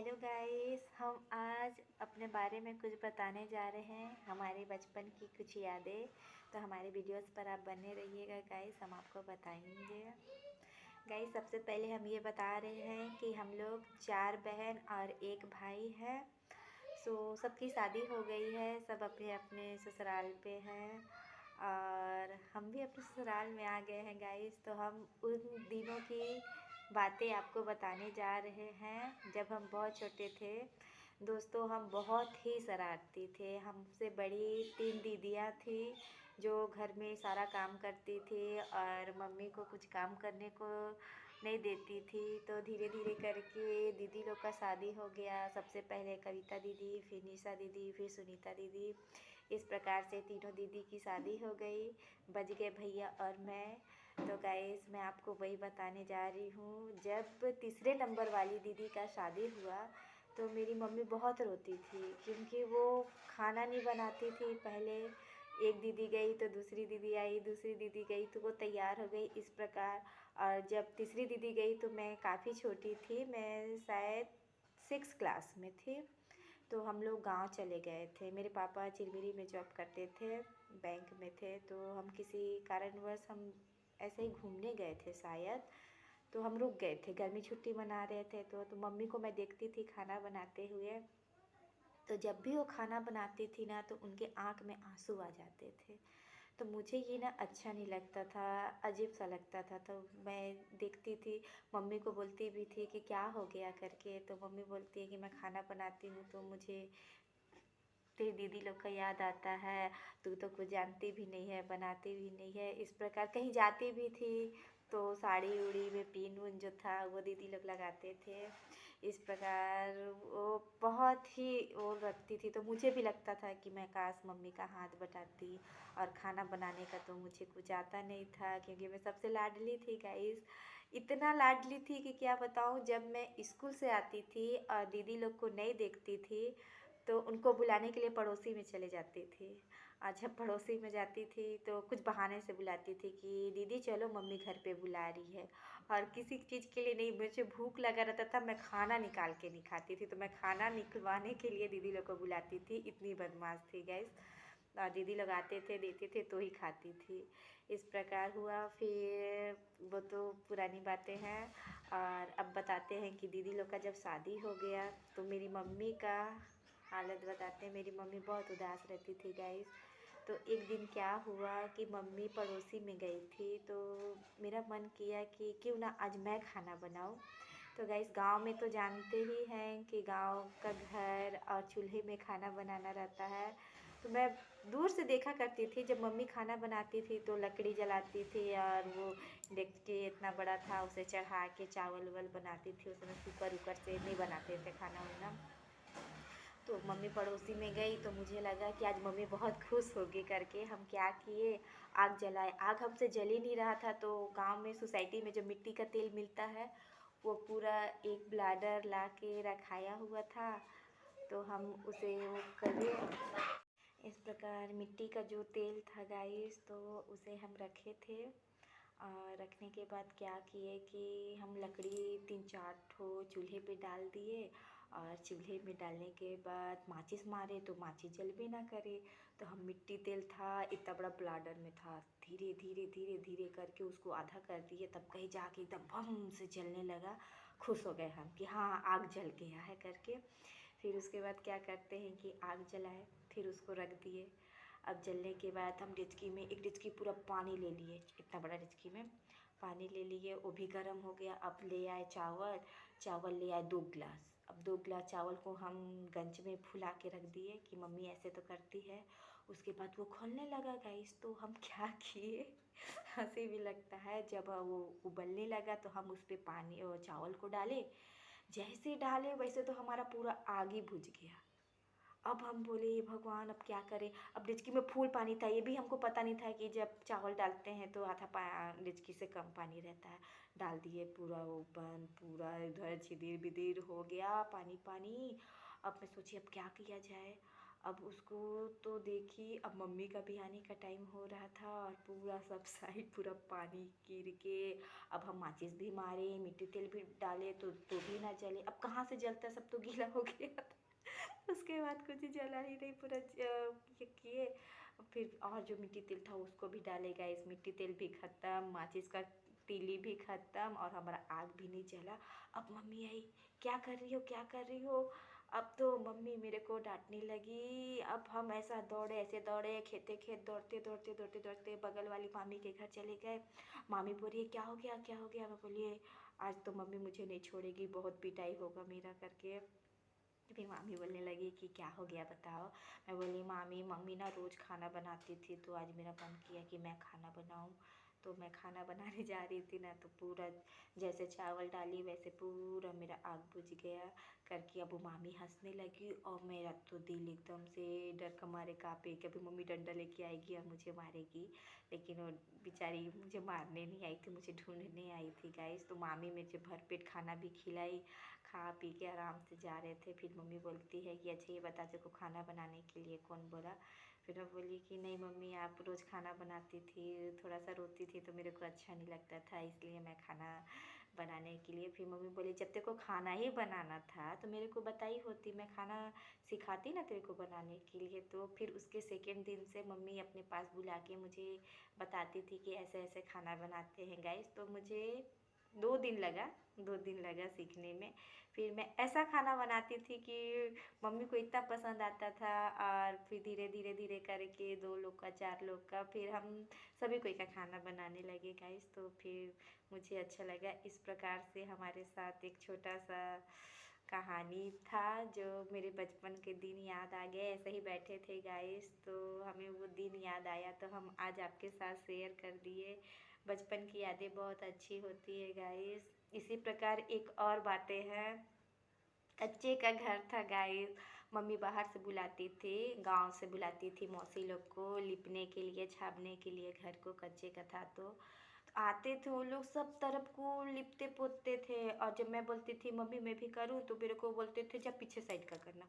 Hello guys, हम आज अपने बारे में कुछ बताने जा रहे हैं, हमारे बचपन की कुछ यादें। तो हमारे वीडियोस पर आप बने रहिएगा गाइस, हम आपको बताएंगे। गाइस, सबसे पहले हम ये बता रहे हैं कि हम लोग 4 बहन और 1 भाई है। सबकी शादी हो गई है, सब अपने अपने ससुराल पे हैं और हम भी अपने ससुराल में आ गए हैं गाइस। तो हम उन दिनों की बातें आपको बताने जा रहे हैं जब हम बहुत छोटे थे। दोस्तों, हम बहुत ही शरारती थे। हमसे बड़ी 3 दीदियाँ थी जो घर में सारा काम करती थी और मम्मी को कुछ काम करने को नहीं देती थी। तो धीरे धीरे करके दीदी लोग का शादी हो गया। सबसे पहले कविता दीदी, फिर निशा दीदी, फिर सुनीता दीदी। इस प्रकार से तीनों दीदी की शादी हो गई। बच गए भैया और मैं। तो गाइस, मैं आपको वही बताने जा रही हूँ। जब तीसरे नंबर वाली दीदी का शादी हुआ तो मेरी मम्मी बहुत रोती थी, क्योंकि वो खाना नहीं बनाती थी। पहले एक दीदी गई तो दूसरी दीदी आई, दूसरी दीदी गई तो वो तैयार हो गई, इस प्रकार। और जब तीसरी दीदी गई तो मैं काफ़ी छोटी थी, मैं शायद 6 क्लास में थी। तो हम लोग गांव चले गए थे। मेरे पापा चिरमिरी में जॉब करते थे, बैंक में थे। तो हम किसी कारणवश हम ऐसे ही घूमने गए थे शायद। तो हम रुक गए थे, गर्मी छुट्टी मना रहे थे। तो मम्मी को मैं देखती थी खाना बनाते हुए। तो जब भी वो खाना बनाती थी ना तो उनके आँख में आंसू आ जाते थे। तो मुझे ये ना अच्छा नहीं लगता था, अजीब सा लगता था। तो मैं देखती थी, मम्मी को बोलती भी थी कि क्या हो गया करके। तो मम्मी बोलती है कि मैं खाना बनाती हूँ तो मुझे तेरी दीदी लोग का याद आता है, तू तो कुछ जानती भी नहीं है, बनाती भी नहीं है। इस प्रकार कहीं जाती भी थी तो साड़ी उड़ी में पिन उन जो था वो दीदी लोग लगाते थे। इस प्रकार वो बहुत ही वो रखती थी। तो मुझे भी लगता था कि मैं काश मम्मी का हाथ बटाती। और खाना बनाने का तो मुझे कुछ आता नहीं था, क्योंकि मैं सबसे लाडली थी गाइस। इतना लाडली थी कि क्या बताऊँ। जब मैं स्कूल से आती थी और दीदी लोग को नहीं देखती थी तो उनको बुलाने के लिए पड़ोसी में चले जाती थी। और जब पड़ोसी में जाती थी तो कुछ बहाने से बुलाती थी कि दीदी चलो मम्मी घर पे बुला रही है। और किसी चीज़ के लिए नहीं, मुझे भूख लगा रहता था, मैं खाना निकाल के नहीं खाती थी। तो मैं खाना निकलवाने के लिए दीदी लोग को बुलाती थी, इतनी बदमाश थी गैस। और दीदी लोग आते थे, देते थे तो ही खाती थी। इस प्रकार हुआ। फिर वो तो पुरानी बातें हैं। और अब बताते हैं कि दीदी लोग का जब शादी हो गया तो मेरी मम्मी का हालत बताते हैं। मेरी मम्मी बहुत उदास रहती थी गाइस। तो एक दिन क्या हुआ कि मम्मी पड़ोसी में गई थी तो मेरा मन किया कि क्यों ना आज मैं खाना बनाऊं। तो गाइस, गांव में तो जानते ही हैं कि गांव का घर और चूल्हे में खाना बनाना रहता है। तो मैं दूर से देखा करती थी, जब मम्मी खाना बनाती थी तो लकड़ी जलाती थी और वो डेक्ची इतना बड़ा था उसे चढ़ा के चावल उवल बनाती थी। उसमें कुकर उकर से नहीं बनाते थे खाना वाना। तो मम्मी पड़ोसी में गई तो मुझे लगा कि आज मम्मी बहुत खुश होगी करके। हम क्या किए, आग जलाए। आग हमसे जल ही नहीं रहा था। तो गांव में सोसाइटी में जो मिट्टी का तेल मिलता है वो पूरा एक ब्लाडर ला के रखाया हुआ था। तो हम उसे वो करे, इस प्रकार मिट्टी का जो तेल था गाइस तो उसे हम रखे थे। और रखने के बाद क्या किए कि हम लकड़ी 3-4 ठो चूल्हे पे डाल दिए। और चूल्हे में डालने के बाद माचिस मारे तो माचिस जल भी ना करे। तो हम मिट्टी तेल था इतना बड़ा ब्लाडर में था, धीरे धीरे धीरे धीरे करके उसको आधा कर दिए, तब कहीं जाके एकदम भम से जलने लगा। खुश हो गए हम कि हाँ आग जल गया है करके। फिर उसके बाद क्या करते हैं कि आग जलाए, फिर उसको रख दिए। अब जलने के बाद हम डेचकी में, एक डेचकी पूरा पानी ले लिए, इतना बड़ा डेचकी में पानी ले लिए, वो भी गर्म हो गया। अब ले आए चावल, चावल ले आए 2 गिलास। अब 2 गिलास चावल को हम गंज में फुला के रख दिए कि मम्मी ऐसे तो करती है। उसके बाद वो खोलने लगा गाइस। तो हम क्या किए, हंसी भी लगता है। जब वो उबलने लगा तो हम उस पर पानी और चावल को डाले। जैसे डाले वैसे तो हमारा पूरा आग ही बुझ गया। अब हम बोले हे भगवान अब क्या करें। अब डेचकी में फुल पानी था, ये भी हमको पता नहीं था कि जब चावल डालते हैं तो आधा डेचकी से कम पानी रहता है। डाल दिए पूरा ओपन, पूरा इधर छिदिर बिदिर हो गया, पानी पानी। अब मैं सोची अब क्या किया जाए। अब उसको तो देखी, अब मम्मी का भी आने का टाइम हो रहा था और पूरा सब साइड पूरा पानी गिर के, अब हम माचिस भी मारे, मिट्टी तेल भी डाले तो भी ना जले। अब कहाँ से जलता, सब तो गीला हो गया था। उसके बाद कुछ जला ही नहीं, पूरा किए। फिर और जो मिट्टी तेल था उसको भी डालेगा, इस मिट्टी तेल भी ख़त्म, माचिस का तीली भी ख़त्म और हमारा आग भी नहीं जला। अब मम्मी आई, क्या कर रही हो, क्या कर रही हो? अब तो मम्मी मेरे को डांटने लगी। अब हम ऐसा दौड़े, ऐसे दौड़े, खेते खेत दौड़ते दौड़ते दौड़ते दौड़ते बगल वाली मामी के घर चले गए। मामी बोली क्या हो गया, क्या हो गया? मैं बोलिए आज तो मम्मी मुझे नहीं छोड़ेगी, बहुत पिटाई होगा मेरा करके। फिर मामी बोलने लगी कि क्या हो गया बताओ। मैं बोली मामी, मम्मी ना रोज़ खाना बनाती थी, तो आज मेरा मन किया कि मैं खाना बनाऊं। तो मैं खाना बनाने जा रही थी ना, तो पूरा जैसे चावल डाली वैसे पूरा मेरा आग बुझ गया करके। अब वो मामी हंसने लगी और मेरा तो दिल एकदम से डर के मारे काँपे कि अभी मम्मी डंडा लेके आएगी और मुझे मारेगी। लेकिन वो बेचारी मुझे मारने नहीं आई थी, मुझे ढूंढने आई थी गाइस। तो मामी मुझे भरपेट खाना भी खिलाई, खा पी के आराम से जा रहे थे। फिर मम्मी बोलती है कि अच्छा ये बता तेरे को खाना बनाने के लिए कौन बोला? फिर मैं बोली कि नहीं मम्मी, आप रोज़ खाना बनाती थी, थोड़ा सा रोती थी तो मेरे को अच्छा नहीं लगता था, इसलिए मैं खाना बनाने के लिए। फिर मम्मी बोली जब तेरे को खाना ही बनाना था तो मेरे को बताई होती, मैं खाना सिखाती ना तेरे को बनाने के लिए। तो फिर उसके सेकेंड दिन से मम्मी अपने पास बुला के मुझे बताती थी कि ऐसे ऐसे खाना बनाते हैं गाइस। तो मुझे 2 दिन लगा सीखने में। फिर मैं ऐसा खाना बनाती थी कि मम्मी को इतना पसंद आता था। और फिर धीरे धीरे धीरे करके 2 लोग का, 4 लोग का, फिर हम सभी कोई का खाना बनाने लगे गाइस। तो फिर मुझे अच्छा लगा। इस प्रकार से हमारे साथ एक छोटा सा कहानी था जो मेरे बचपन के दिन याद आ गए। ऐसे ही बैठे थे गाइस तो हमें वो दिन याद आया, तो हम आज आपके साथ शेयर कर दिए। बचपन की यादें बहुत अच्छी होती है गाइस। इसी प्रकार एक और बातें हैं। कच्चे का घर था गाइस। मम्मी बाहर से बुलाती थी, गांव से बुलाती थी मौसी लोग को लिपने के लिए, छापने के लिए। घर को कच्चे का था तो आते थे वो लोग, सब तरफ को लिपते पोतते थे। और जब मैं बोलती थी मम्मी मैं भी करूँ, तो मेरे को बोलते थे जब पीछे साइड का करना।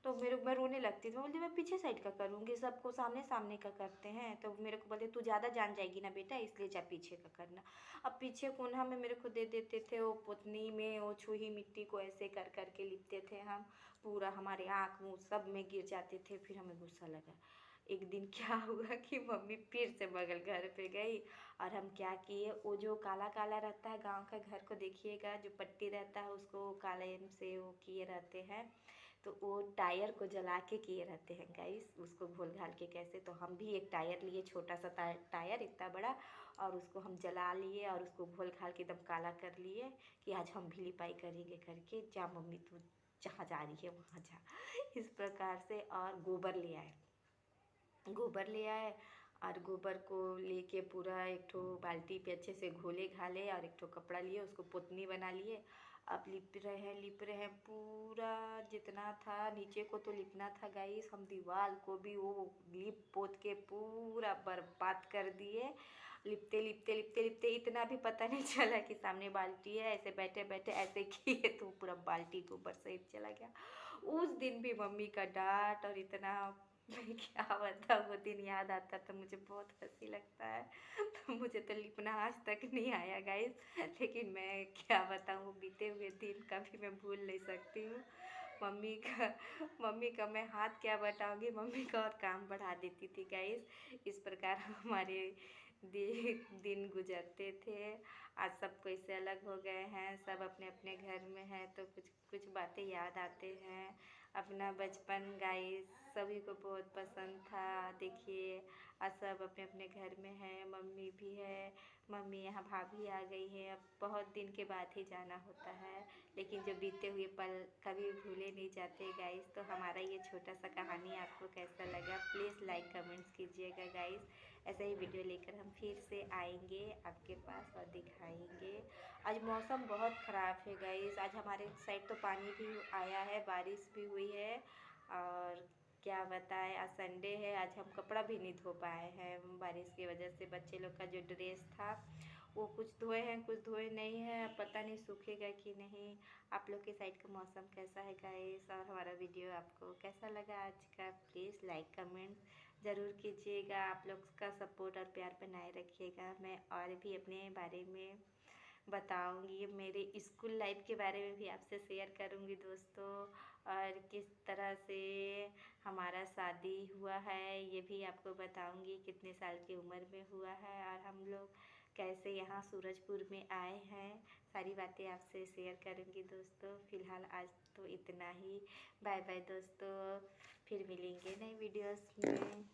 तो मैं रोने लगती थी, मैं बोलती मैं पीछे साइड का करूँगी, सबको सामने सामने का करते हैं। तो मेरे को बोलते तू ज़्यादा जान जाएगी ना बेटा, इसलिए जा पीछे का करना। अब पीछे कोना में मेरे को दे देते थे, वो पोतनी में वो छुही मिट्टी को ऐसे कर कर के लिपते थे हम। पूरा हमारे आँख मुँह सब में गिर जाते थे। फिर हमें गुस्सा लगा। एक दिन क्या हुआ कि मम्मी फिर से बगल घर पे गई और हम क्या किए, वो जो काला काला रहता है गांव का घर को देखिएगा, जो पट्टी रहता है उसको काले से वो किए रहते हैं। तो वो टायर को जला के किए रहते हैं गाइस, उसको घोल घाल के कैसे। तो हम भी एक टायर लिए, छोटा सा टायर इतना बड़ा, और उसको हम जला लिए और उसको घोल घाल के एकदम काला कर लिए कि आज हम भी लिपाई करेंगे करके। जा मम्मी तू जहाँ जा रही है वहाँ जा। इस प्रकार से। और गोबर ले आए और गोबर को लेके पूरा एक ठो बाल्टी पे अच्छे से घोले घाले और एक ठो कपड़ा लिए, उसको पोतनी बना लिए। अब लिप रहे हैं पूरा जितना था। नीचे को तो लिपना था गाइस, हम दीवार को भी वो लिप पोत के पूरा बर्बाद कर दिए। लिपते लिपते लिपते लिपते इतना भी पता नहीं चला कि सामने बाल्टी है। ऐसे बैठे बैठे ऐसे किए तो पूरा बाल्टी गोबर सहित चला गया। उस दिन भी मम्मी का डांट और इतना, मैं क्या बताऊँ, वो दिन याद आता तो मुझे बहुत हंसी लगता है। तो मुझे तो लिपना आज तक नहीं आया गाइस, लेकिन मैं क्या बताऊँ, वो बीते हुए दिन कभी मैं भूल नहीं सकती हूँ। मम्मी का मैं हाथ क्या बताऊँगी, मम्मी का और काम बढ़ा देती थी गाइस। इस प्रकार हमारे दिन गुजरते थे। आज सब कोई से अलग हो गए हैं, सब अपने अपने घर में हैं, तो कुछ कुछ बातें याद आते हैं। अपना बचपन गाइस सभी को बहुत पसंद था। देखिए आज सब अपने अपने घर में हैं, मम्मी भी है, मम्मी यहाँ भाभी आ गई है। अब बहुत दिन के बाद ही जाना होता है, लेकिन जो बीते हुए पल कभी भूले नहीं जाते गाइस। तो हमारा ये छोटा सा कहानी आपको कैसा लगा, प्लीज़ लाइक कमेंट्स कीजिएगा गाइस। ऐसे ही वीडियो लेकर हम फिर से आएंगे आपके पास और दिखाएंगे। आज मौसम बहुत ख़राब है गाइस, आज हमारे साइड तो पानी भी आया है, बारिश भी हुई है। और क्या बताएं, आज संडे है, आज हम कपड़ा भी नहीं धो पाए हैं बारिश की वजह से। बच्चे लोग का जो ड्रेस था वो कुछ धोए हैं कुछ धोए नहीं हैं, अब पता नहीं सूखेगा कि नहीं। आप लोग के साइड का मौसम कैसा है गाइस, और हमारा वीडियो आपको कैसा लगा आज का, प्लीज़ लाइक कमेंट ज़रूर कीजिएगा। आप लोग का सपोर्ट और प्यार बनाए रखिएगा। मैं और भी अपने बारे में बताऊंगी, मेरे स्कूल लाइफ के बारे में भी आपसे शेयर करूंगी दोस्तों, और किस तरह से हमारा शादी हुआ है ये भी आपको बताऊंगी, कितने साल की उम्र में हुआ है और हम लोग कैसे यहाँ सूरजपुर में आए हैं। सारी बातें आपसे शेयर करूंगी दोस्तों। फ़िलहाल आज तो इतना ही। बाय बाय दोस्तों, फिर मिलेंगे नए वीडियोस में।